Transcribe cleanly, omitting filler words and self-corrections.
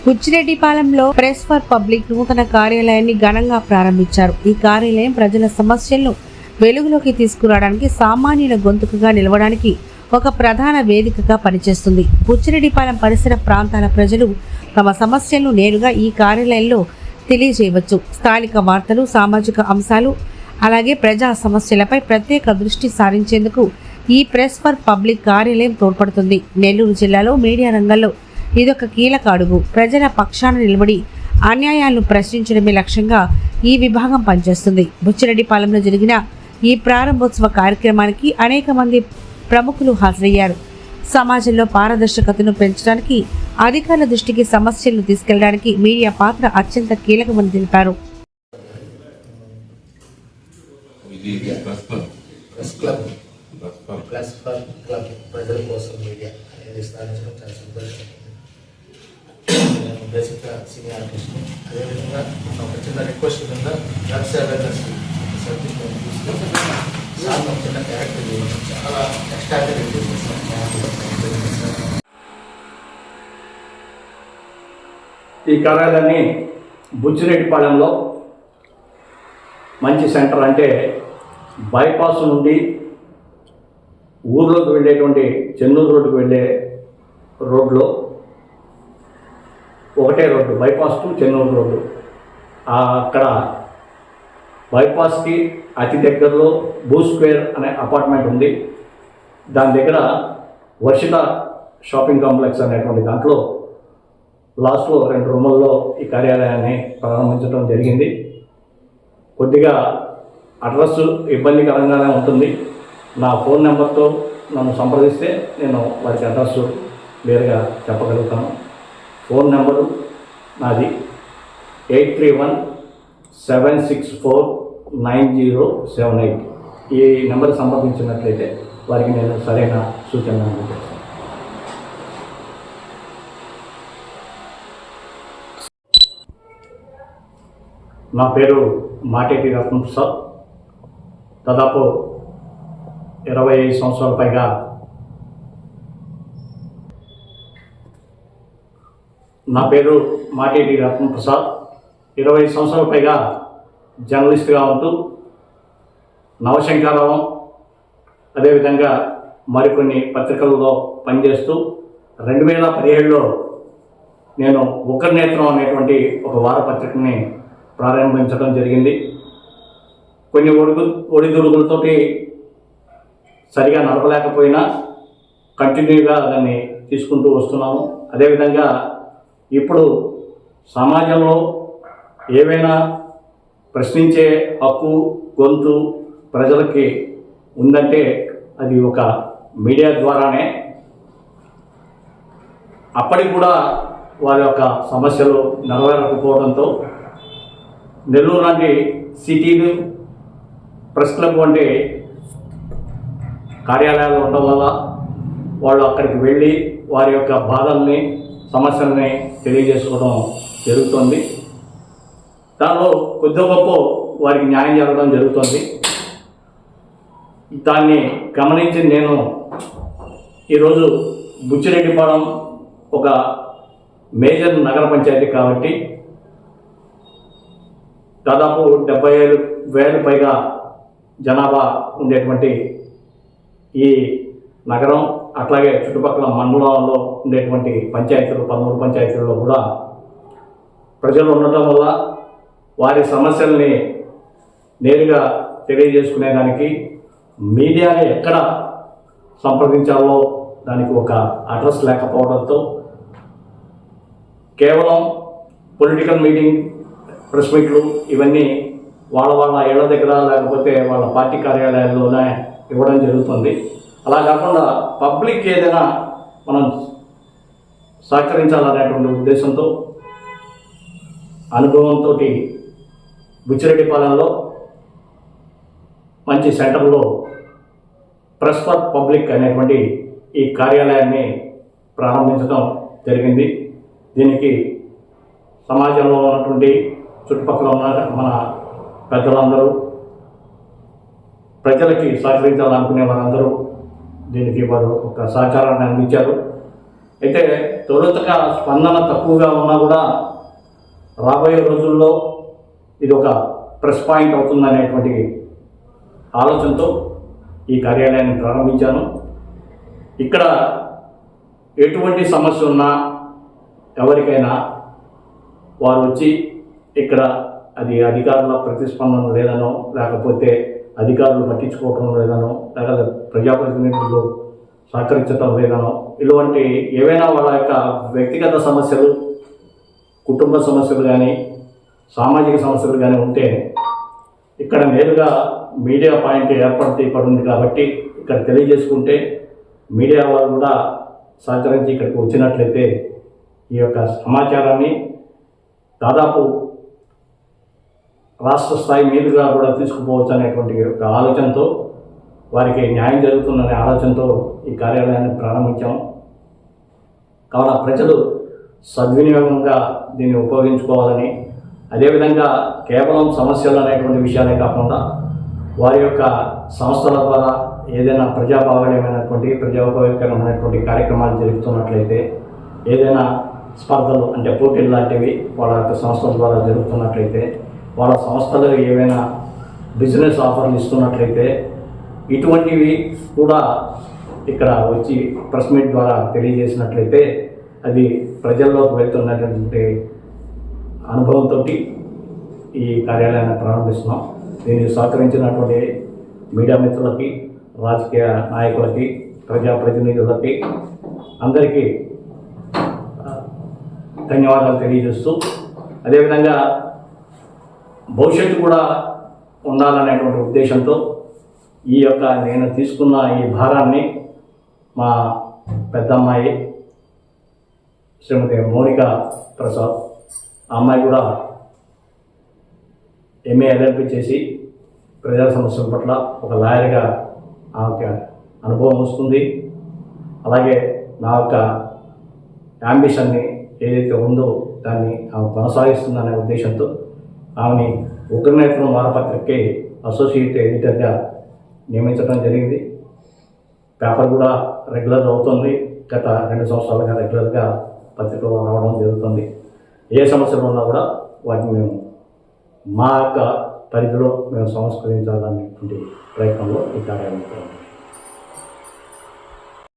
బుచ్చిరెడ్డిపాలెంలో press for public నూతన కార్యాలయాన్ని ఘనంగా ప్రారంభించారు. ఈ కార్యాలయం ప్రజల సమస్యలను వెలుగులోకి తీసుకురావడానికి, సామాన్యుల గొంతుకగా నిలవడానికి ఒక ప్రధాన వేదికగా పనిచేస్తుంది. బుచ్చిరెడ్డిపాలెం పరిసర ప్రాంతాల ప్రజలు తమ సమస్యలను నేరుగా ఈ కార్యాలయంలో తెలియజేయవచ్చు. స్థానిక వార్తలు, సామాజిక అంశాలు, అలాగే ప్రజా సమస్యలపై ప్రత్యేక దృష్టి సారించేందుకు ఈ ప్రెస్ ఫర్ పబ్లిక్ కార్యాలయం తోడ్పడుతుంది. నెల్లూరు జిల్లాలో మీడియా రంగంలో ఇదొక కీలక అడుగు. ప్రజల పక్షాన నిలబడి అన్యాయాలను ప్రశ్నించడమే లక్ష్యంగా ఈ విభాగం పనిచేస్తుంది. బుచ్చిరెడ్డిపాలెంలో జరిగిన ఈ ప్రారంభోత్సవ కార్యక్రమానికి అనేక మంది ప్రముఖులు హాజరయ్యారు. సమాజంలో పారదర్శకతను పెంచడానికి, అధికారుల దృష్టికి సమస్యలను తీసుకెళ్లడానికి మీడియా పాత్ర అత్యంత కీలకమని తెలిపారు. బేసిక్గా సీనియర్ ఆర్టిస్ట్, అదేవిధంగా ఒక చిన్న రిక్వెస్ట్ కింద డ్రగ్స్ అవేర్నెస్ సబ్జెక్ట్ సార్ ఒక చిన్న క్యారెక్టర్ చాలా ఎక్స్ట్రాక్టివ్ ఈ కార్యాలయాన్ని బుచ్చిరెడ్డిపాలెంలో మంచి సెంటర్ అంటే బైపాస్ నుండి ఊర్లోకి వెళ్ళేటువంటి చెన్నూరు రోడ్డుకు వెళ్ళే రోడ్లో ఒకటే road, bypass to Chennur road. అక్కడ బైపాస్కి అతి దగ్గరలో బూ స్క్వేర్ అనే అపార్ట్మెంట్ ఉంది. దాని దగ్గర వర్షిత షాపింగ్ కాంప్లెక్స్ అనేటువంటి దాంట్లో లాస్ట్లో 2 రూముల్లో ఈ కార్యాలయాన్ని ప్రారంభించడం జరిగింది. కొద్దిగా అడ్రస్ ఇబ్బందికరంగానే ఉంటుంది. నా ఫోన్ నెంబర్తో నన్ను సంప్రదిస్తే నేను వారికి అడ్రస్ క్లియర్గా చెప్పగలుగుతాను. ఫోన్ నెంబరు నాది 8317649078. ఈ నెంబర్ సంప్రదించినట్లయితే వారికి నేను సరైన సూచనలు అందిస్తాను. నా పేరు మాటేటి రత్నప్రసాద్. దాదాపు 25 సంవత్సరాల పైగా నా పేరు మాటేటి రత్నప్రసాద్. 20 సంవత్సరాల పైగా జర్నలిస్ట్గా ఉంటూ నవశంకారావం, అదేవిధంగా మరికొన్ని పత్రికలలో పనిచేస్తూ 2017లో నేను ఉగ్రనేత్రం అనేటువంటి ఒక వారపత్రికని ప్రారంభించడం జరిగింది. కొన్ని ఒడిదుడుకులతోటి సరిగా నడపలేకపోయినా కంటిన్యూగా దాన్ని తీసుకుంటూ వస్తున్నాము. అదేవిధంగా ఇప్పుడు సమాజంలో ఏవైనా ప్రశ్నించే హక్కు, గొంతు ప్రజలకి ఉందంటే అది ఒక మీడియా ద్వారానే. అప్పటికి కూడా వారి యొక్క సమస్యలు నెరవేరకపోవడంతో నెల్లూరు లాంటి సిటీలు, ప్రెస్ క్లబ్ వంటి కార్యాలయాలు ఉండడం వల్ల వాళ్ళు అక్కడికి వెళ్ళి వారి యొక్క బాధల్ని, సమస్యల్ని తెలియజేసుకోవడం జరుగుతుంది. దానిలో కొద్ది గొప్ప వారికి న్యాయం జరగడం జరుగుతుంది. దాన్ని గమనించి నేను ఈరోజు బుచ్చిరెడ్డిపాలెం ఒక మేజర్ నగర పంచాయతీ కాబట్టి దాదాపు 75,000 పైగా జనాభా ఉండేటువంటి ఈ నగరం, అట్లాగే చుట్టుపక్కల మండలాల్లో ఉండేటువంటి పంచాయతీలు, 13 పంచాయతీల్లో కూడా ప్రజలు ఉండటం వల్ల వారి సమస్యల్ని నేరుగా తెలియజేసుకునేదానికి మీడియాని ఎక్కడ సంప్రదించాలో దానికి ఒక అడ్రస్ లేకపోవడంతో కేవలం పొలిటికల్ మీటింగ్, ప్రెస్ మీట్లు ఇవన్నీ వాళ్ళ ఇళ్ల దగ్గర లేకపోతే వాళ్ళ పార్టీ కార్యాలయాల్లోనే ఇవ్వడం జరుగుతుంది. అలా కాకుండా పబ్లిక్ ఏదైనా మనం సహకరించాలనేటువంటి ఉద్దేశంతో, అనుభవంతో బుచ్చిరెడ్డిపాలెంలో మంచి సెంటర్లో ప్రెస్ ఫర్ పబ్లిక్ అనేటువంటి ఈ కార్యాలయాన్ని ప్రారంభించడం జరిగింది. దీనికి సమాజంలో ఉన్నటువంటి చుట్టుపక్కల ఉన్న మన పెద్దలందరూ, ప్రజలకి సహకరించాలనుకునే వారందరూ దీనికి వారు ఒక సహకారాన్ని అందించారు. అయితే తొలుతగా స్పందన తక్కువగా ఉన్నా కూడా రాబోయే రోజుల్లో ఇది ఒక ప్లస్ పాయింట్ అవుతుందనేటువంటి ఆలోచనతో ఈ కార్యాలయాన్ని ప్రారంభించాను. ఇక్కడ ఎటువంటి సమస్య ఉన్నా ఎవరికైనా వారు వచ్చి ఇక్కడ అది అధికారుల ప్రతిస్పందన లేదనో, లేకపోతే అధికారులు పట్టించుకోవటం లేదనో, లేకపోతే ప్రజాప్రతినిధులు సహకరించడం లేదనో, ఇలాంటి ఏవైనా వాళ్ళ యొక్క వ్యక్తిగత సమస్యలు, కుటుంబ సమస్యలు కానీ సామాజిక సమస్యలు కానీ ఉంటే ఇక్కడ నేరుగా మీడియా పాయింట్ ఏర్పడింది కాబట్టి ఇక్కడ తెలియజేసుకుంటే మీడియా వాళ్ళు కూడా సహకరించి ఇక్కడికి వచ్చినట్లయితే ఈ యొక్క సమాచారాన్ని దాదాపు రాష్ట్ర స్థాయి మీదుగా కూడా తీసుకుపోవచ్చు అనేటువంటి ఒక ఆలోచనతో వారికి న్యాయం జరుగుతుందనే ఆలోచనతో ఈ కార్యాలయాన్ని ప్రారంభించాం. కావున ప్రజలు సద్వినియోగంగా దీన్ని ఉపయోగించుకోవాలని, అదేవిధంగా కేవలం సమస్యలు అనేటువంటి విషయాలే కాకుండా వారి యొక్క సంస్థల ద్వారా ఏదైనా ప్రజాపయోగకరమైనటువంటి కార్యక్రమాలు జరుగుతున్నట్లయితే, ఏదైనా స్పర్ధలు అంటే పోటీలు లాంటివి వాళ్ళ యొక్క సంస్థల ద్వారా జరుగుతున్నట్లయితే, వాళ్ళ సంస్థలు ఏవైనా బిజినెస్ ఆఫర్లు ఇస్తున్నట్లయితే ఇటువంటివి కూడా ఇక్కడ వచ్చి ప్రెస్ మీట్ ద్వారా తెలియజేసినట్లయితే అది ప్రజల్లోకి వెళ్తున్నటువంటి అనుభవంతో ఈ కార్యాలయాన్ని ప్రారంభిస్తున్నాం. దీన్ని సహకరించినటువంటి మీడియా మిత్రులకి, రాజకీయ నాయకులకి, ప్రజాప్రతినిధులకి అందరికీ ధన్యవాదాలు తెలియజేస్తూ, అదేవిధంగా భవిష్యత్తు కూడా ఉండాలనేటువంటి ఉద్దేశంతో ఈ యొక్క నేను తీసుకున్న ఈ భారాన్ని మా పెద్దమ్మాయి శ్రీమతి మౌనిక ప్రసాద్, ఆ అమ్మాయి కూడా MA LLB చేసి ప్రజా సమస్యల పట్ల ఒక లాయర్గా ఆమెకి అనుభవం వస్తుంది. అలాగే నా యొక్క యాంబిషన్ని ఏదైతే ఉందో దాన్ని ఆమె కొనసాగిస్తుందనే ఉద్దేశంతో ఆమెని ఉగ్రనేత్రం వారపత్రికకి అసోసియేట్ ఎడిటర్గా నియమించడం జరిగింది. పేపర్ కూడా రెగ్యులర్ అవుతుంది. గత 2 సంవత్సరాలుగా రెగ్యులర్గా పత్రికలో రావడం జరుగుతుంది. ఏ సమస్యలు ఉన్నా కూడా వాటిని మేము మా యొక్క పరిధిలో మేము సంస్కరించాలనేటువంటి ప్రయత్నంలో ఈ కార్యాలయం